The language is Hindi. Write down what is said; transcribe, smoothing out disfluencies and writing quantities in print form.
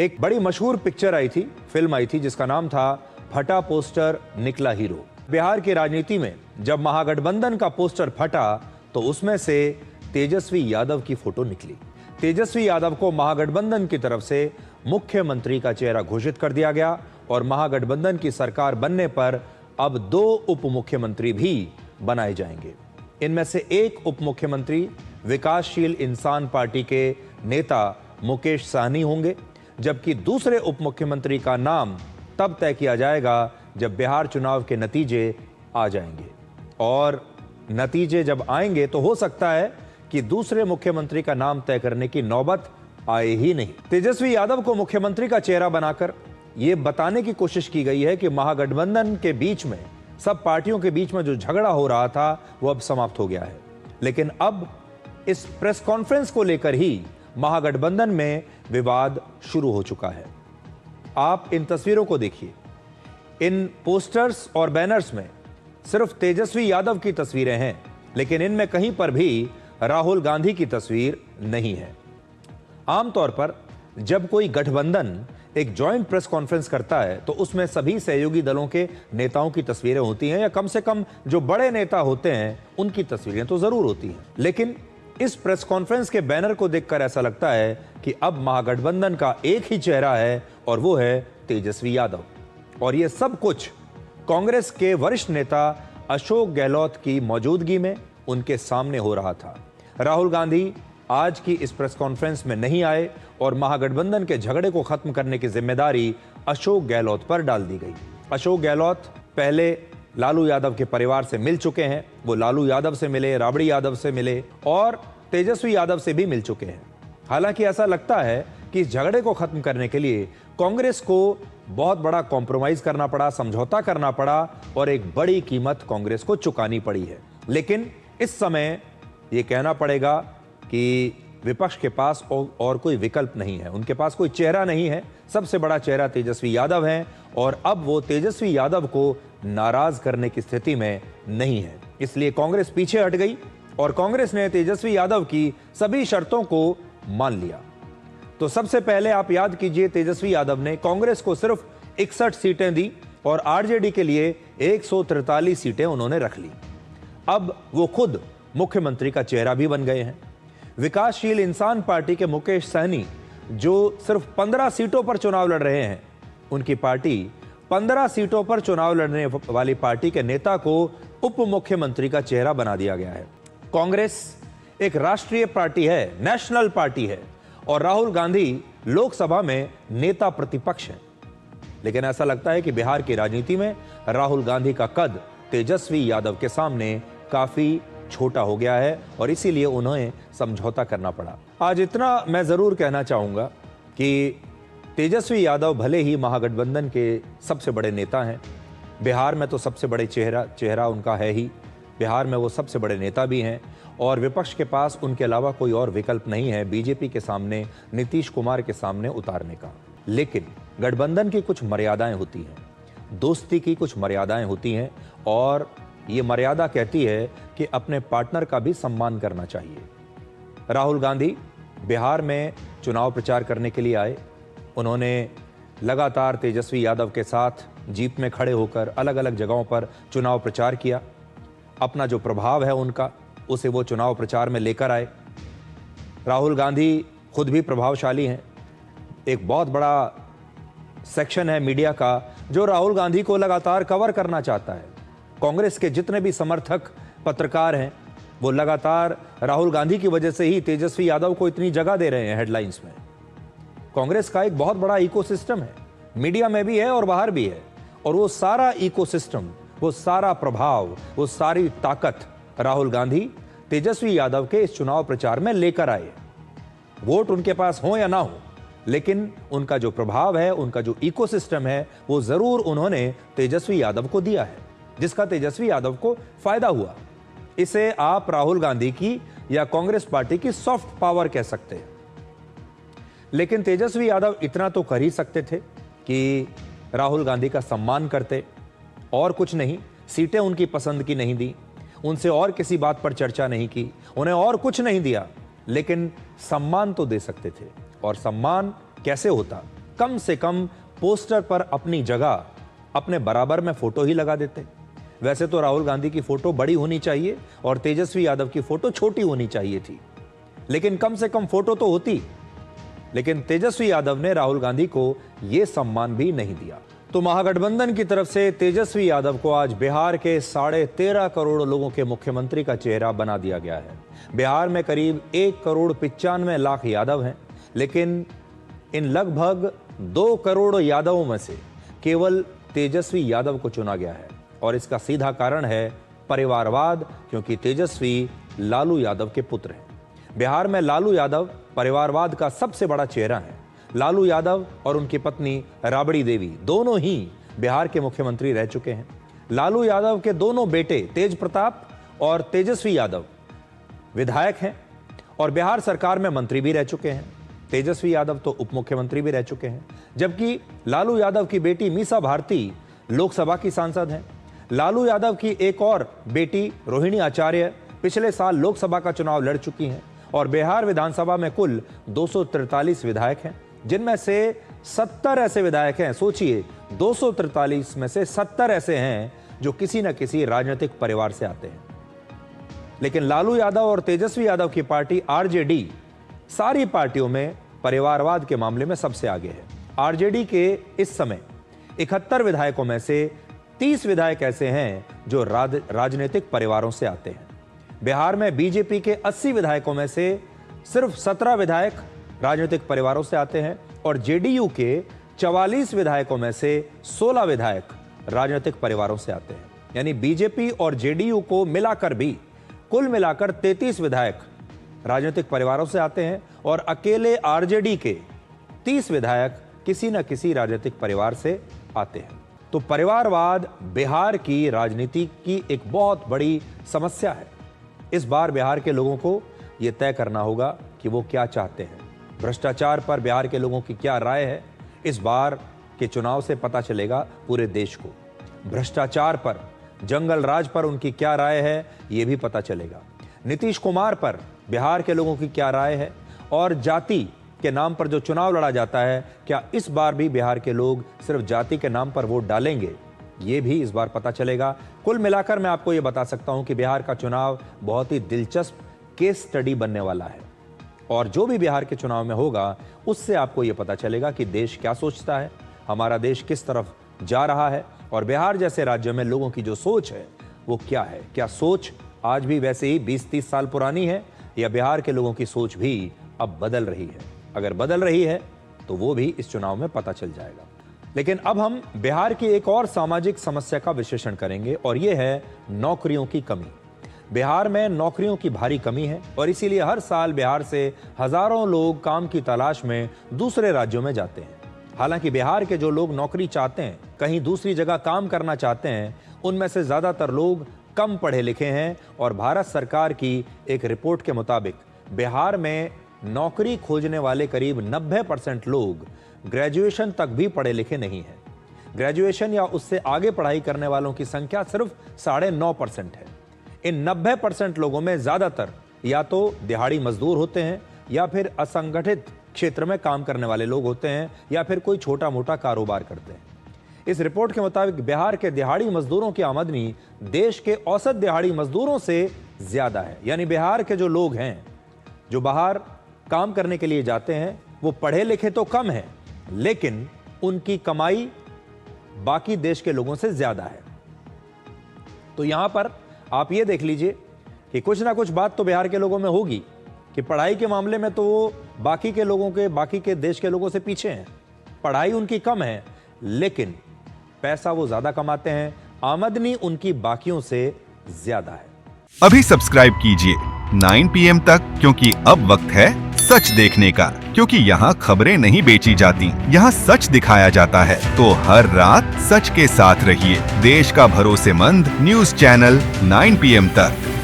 एक बड़ी मशहूर पिक्चर आई थी, फिल्म आई थी जिसका नाम था फटा पोस्टर निकला हीरो। बिहार की राजनीति में जब महागठबंधन का पोस्टर फटा तो उसमें से तेजस्वी यादव की फोटो निकली। तेजस्वी यादव को महागठबंधन की तरफ से मुख्यमंत्री का चेहरा घोषित कर दिया गया और महागठबंधन की सरकार बनने पर अब 2 उप मुख्यमंत्री भी बनाए जाएंगे। इनमें से एक उप मुख्यमंत्री विकासशील इंसान पार्टी के नेता मुकेश सहनी होंगे, जबकि दूसरे उप मुख्यमंत्री का नाम तब तय किया जाएगा जब बिहार चुनाव के नतीजे आ जाएंगे। और नतीजे जब आएंगे तो हो सकता है कि दूसरे मुख्यमंत्री का नाम तय करने की नौबत आए ही नहीं। तेजस्वी यादव को मुख्यमंत्री का चेहरा बनाकर यह बताने की कोशिश की गई है कि महागठबंधन के बीच में, सब पार्टियों के बीच में जो झगड़ा हो रहा था वो अब समाप्त हो गया है। लेकिन अब इस प्रेस कॉन्फ्रेंस को लेकर ही महागठबंधन में विवाद शुरू हो चुका है। आप इन तस्वीरों को देखिए। इन पोस्टर्स और बैनर्स में सिर्फ तेजस्वी यादव की तस्वीरें हैं, लेकिन इनमें कहीं पर भी राहुल गांधी की तस्वीर नहीं है। आमतौर पर जब कोई गठबंधन एक जॉइंट प्रेस कॉन्फ्रेंस करता है तो उसमें सभी सहयोगी दलों के नेताओं की तस्वीरें होती हैं, या कम से कम जो बड़े नेता होते हैं उनकी तस्वीरें तो जरूर होती हैं। लेकिन इस प्रेस कॉन्फ्रेंस के बैनर को देखकर ऐसा लगता है कि अब महागठबंधन का एक ही चेहरा है और वो है तेजस्वी यादव। और ये सब कुछ कांग्रेस के वरिष्ठ नेता अशोक गहलोत की मौजूदगी में उनके सामने हो रहा था। राहुल गांधी आज की इस प्रेस कॉन्फ्रेंस में नहीं आए और महागठबंधन के झगड़े को खत्म करने की जिम्मेदारी अशोक गहलोत पर डाल दी गई। अशोक गहलोत पहले लालू यादव के परिवार से मिल चुके हैं। वो लालू यादव से मिले, राबड़ी यादव से मिले और तेजस्वी यादव से भी मिल चुके हैं। हालांकि ऐसा लगता है कि इस झगड़े को खत्म करने के लिए कांग्रेस को बहुत बड़ा कॉम्प्रोमाइज करना पड़ा, समझौता करना पड़ा और एक बड़ी कीमत कांग्रेस को चुकानी पड़ी है। लेकिन इस समय यह कहना पड़ेगा कि विपक्ष के पास और कोई विकल्प नहीं है, उनके पास कोई चेहरा नहीं है। सबसे बड़ा चेहरा तेजस्वी यादव है और अब वो तेजस्वी यादव को नाराज करने की स्थिति में नहीं है। इसलिए कांग्रेस पीछे हट गई और कांग्रेस ने तेजस्वी यादव की सभी शर्तों को मान लिया। तो सबसे पहले आप याद कीजिए, तेजस्वी यादव ने कांग्रेस को सिर्फ 61 सीटें दी और आरजेडी के लिए 143 सीटें उन्होंने रख ली। अब वो खुद मुख्यमंत्री का चेहरा भी बन गए हैं। विकासशील इंसान पार्टी के मुकेश सहनी, जो सिर्फ 15 सीटों पर चुनाव लड़ रहे हैं, उनकी पार्टी 15 सीटों पर चुनाव लड़ने वाली पार्टी के नेता को उप मुख्यमंत्री का चेहरा बना दिया गया है। कांग्रेस एक राष्ट्रीय पार्टी है, नेशनल पार्टी है और राहुल गांधी लोकसभा में नेता प्रतिपक्ष हैं। लेकिन ऐसा लगता है कि बिहार की राजनीति में राहुल गांधी का कद तेजस्वी यादव के सामने काफी छोटा हो गया है और इसीलिए उन्हें समझौता करना पड़ा। आज इतना मैं जरूर कहना चाहूंगा कि तेजस्वी यादव भले ही महागठबंधन के सबसे बड़े नेता हैं, बिहार में तो सबसे बड़े चेहरा उनका है ही, बिहार में वो सबसे बड़े नेता भी हैं और विपक्ष के पास उनके अलावा कोई और विकल्प नहीं है बीजेपी के सामने, नीतीश कुमार के सामने उतारने का। लेकिन गठबंधन की कुछ मर्यादाएं होती हैं, दोस्ती की कुछ मर्यादाएं होती हैं और ये मर्यादा कहती है कि अपने पार्टनर का भी सम्मान करना चाहिए। राहुल गांधी बिहार में चुनाव प्रचार करने के लिए आए। उन्होंने लगातार तेजस्वी यादव के साथ जीप में खड़े होकर अलग अलग जगहों पर चुनाव प्रचार किया। अपना जो प्रभाव है उनका, उसे वो चुनाव प्रचार में लेकर आए। राहुल गांधी खुद भी प्रभावशाली हैं। एक बहुत बड़ा सेक्शन है मीडिया का जो राहुल गांधी को लगातार कवर करना चाहता है। कांग्रेस के जितने भी समर्थक पत्रकार हैं वो लगातार राहुल गांधी की वजह से ही तेजस्वी यादव को इतनी जगह दे रहे हैं हेडलाइंस में। कांग्रेस का एक बहुत बड़ा इकोसिस्टम है, मीडिया में भी है और बाहर भी है, और वो सारा इकोसिस्टम, वो सारा प्रभाव, वो सारी ताकत राहुल गांधी तेजस्वी यादव के इस चुनाव प्रचार में लेकर आए। वोट उनके पास हो या ना हो, लेकिन उनका जो प्रभाव है, उनका जो इकोसिस्टम है, वो जरूर उन्होंने तेजस्वी यादव को दिया है, जिसका तेजस्वी यादव को फायदा हुआ। इसे आप राहुल गांधी की या कांग्रेस पार्टी की सॉफ्ट पावर कह सकते हैं। लेकिन तेजस्वी यादव इतना तो कर ही सकते थे कि राहुल गांधी का सम्मान करते, और कुछ नहीं। सीटें उनकी पसंद की नहीं दी, उनसे और किसी बात पर चर्चा नहीं की, उन्हें और कुछ नहीं दिया, लेकिन सम्मान तो दे सकते थे। और सम्मान कैसे होता, कम से कम पोस्टर पर अपनी जगह अपने बराबर में फोटो ही लगा देते। वैसे तो राहुल गांधी की फोटो बड़ी होनी चाहिए और तेजस्वी यादव की फोटो छोटी होनी चाहिए थी, लेकिन कम से कम फोटो तो होती। लेकिन तेजस्वी यादव ने राहुल गांधी को यह सम्मान भी नहीं दिया। तो महागठबंधन की तरफ से तेजस्वी यादव को आज बिहार के 13.5 करोड़ लोगों के मुख्यमंत्री का चेहरा बना दिया गया है। बिहार में करीब 1.95 करोड़ यादव हैं, लेकिन इन लगभग 2 करोड़ यादवों में से केवल तेजस्वी यादव को चुना गया है। और इसका सीधा कारण है परिवारवाद, क्योंकि तेजस्वी लालू यादव के पुत्र हैं। बिहार में लालू यादव परिवारवाद का सबसे बड़ा चेहरा है। लालू यादव और उनकी पत्नी राबड़ी देवी दोनों ही बिहार के मुख्यमंत्री रह चुके हैं। लालू यादव के दोनों बेटे तेज प्रताप और तेजस्वी यादव विधायक हैं और बिहार सरकार में मंत्री भी रह चुके हैं। तेजस्वी यादव तो उप मुख्यमंत्री भी रह चुके हैं, जबकि लालू यादव की बेटी मीसा भारती लोकसभा की सांसद हैं। लालू यादव की एक और बेटी रोहिणी आचार्य पिछले साल लोकसभा का चुनाव लड़ चुकी हैं और बिहार विधानसभा में कुल 243 विधायक हैं, जिनमें से 70 ऐसे विधायक हैं। सोचिए, 243 में से 70 ऐसे हैं जो किसी न किसी राजनीतिक परिवार से आते हैं। लेकिन लालू यादव और तेजस्वी यादव की पार्टी आरजेडी सारी पार्टियों में परिवारवाद के मामले में सबसे आगे है। आरजेडी के इस समय 71 विधायकों में से 30 विधायक ऐसे हैं जो राजनीतिक परिवारों से आते हैं। बिहार में बीजेपी के 80 विधायकों में से सिर्फ 17 विधायक राजनीतिक परिवारों से आते हैं और जेडीयू के 44 विधायकों में से 16 विधायक राजनीतिक परिवारों से आते हैं। यानी बीजेपी और जेडीयू को मिलाकर भी कुल मिलाकर 33 विधायक राजनीतिक परिवारों से आते हैं और अकेले आरजेडी के 30 विधायक किसी न किसी राजनीतिक परिवार से आते हैं। तो परिवारवाद बिहार की राजनीति की एक बहुत बड़ी समस्या है। इस बार बिहार के लोगों को यह तय करना होगा कि वो क्या चाहते हैं। भ्रष्टाचार पर बिहार के लोगों की क्या राय है, इस बार के चुनाव से पता चलेगा पूरे देश को। भ्रष्टाचार पर, जंगल राज पर उनकी क्या राय है, ये भी पता चलेगा। नीतीश कुमार पर बिहार के लोगों की क्या राय है और जाति के नाम पर जो चुनाव लड़ा जाता है, क्या इस बार भी बिहार के लोग सिर्फ जाति के नाम पर वोट डालेंगे, ये भी इस बार पता चलेगा। कुल मिलाकर मैं आपको ये बता सकता हूं कि बिहार का चुनाव बहुत ही दिलचस्प केस स्टडी बनने वाला है और जो भी बिहार के चुनाव में होगा उससे आपको ये पता चलेगा कि देश क्या सोचता है, हमारा देश किस तरफ जा रहा है और बिहार जैसे राज्य में लोगों की जो सोच है वो क्या है। क्या सोच आज भी वैसे ही 20-30 साल पुरानी है या बिहार के लोगों की सोच भी अब बदल रही है? अगर बदल रही है तो वो भी इस चुनाव में पता चल जाएगा। लेकिन अब हम बिहार की एक और सामाजिक समस्या का विश्लेषण करेंगे और ये है नौकरियों की कमी। बिहार में नौकरियों की भारी कमी है और इसीलिए हर साल बिहार से हजारों लोग काम की तलाश में दूसरे राज्यों में जाते हैं। हालांकि बिहार के जो लोग नौकरी चाहते हैं, कहीं दूसरी जगह काम करना चाहते हैं, उनमें से ज्यादातर लोग कम पढ़े लिखे हैं और भारत सरकार की एक रिपोर्ट के मुताबिक बिहार में नौकरी खोजने वाले करीब 90% लोग ग्रेजुएशन तक भी पढ़े लिखे नहीं हैं। ग्रेजुएशन या उससे आगे पढ़ाई करने वालों की संख्या सिर्फ 9.5% है। इन 90% लोगों में ज्यादातर या तो दिहाड़ी मजदूर होते हैं या फिर असंगठित क्षेत्र में काम करने वाले लोग होते हैं या फिर कोई छोटा मोटा कारोबार करते हैं। इस रिपोर्ट के मुताबिक बिहार के दिहाड़ी मजदूरों की आमदनी देश के औसत दिहाड़ी मजदूरों से ज्यादा है। यानी बिहार के जो लोग हैं जो बाहर काम करने के लिए जाते हैं वो पढ़े लिखे तो कम है, लेकिन उनकी कमाई बाकी देश के लोगों से ज्यादा है। तो यहां पर आप ये देख लीजिए कि कुछ ना कुछ बात तो बिहार के लोगों में होगी कि पढ़ाई के मामले में तो वो बाकी के देश के लोगों से पीछे हैं। पढ़ाई उनकी कम है लेकिन पैसा वो ज्यादा कमाते हैं, आमदनी उनकी बाकियों से ज्यादा है। अभी सब्सक्राइब कीजिए 9 PM तक, क्योंकि अब वक्त है सच देखने का। क्योंकि यहाँ खबरें नहीं बेची जाती, यहाँ सच दिखाया जाता है। तो हर रात सच के साथ रहिए। देश का भरोसेमंद न्यूज चैनल 9 PM तक।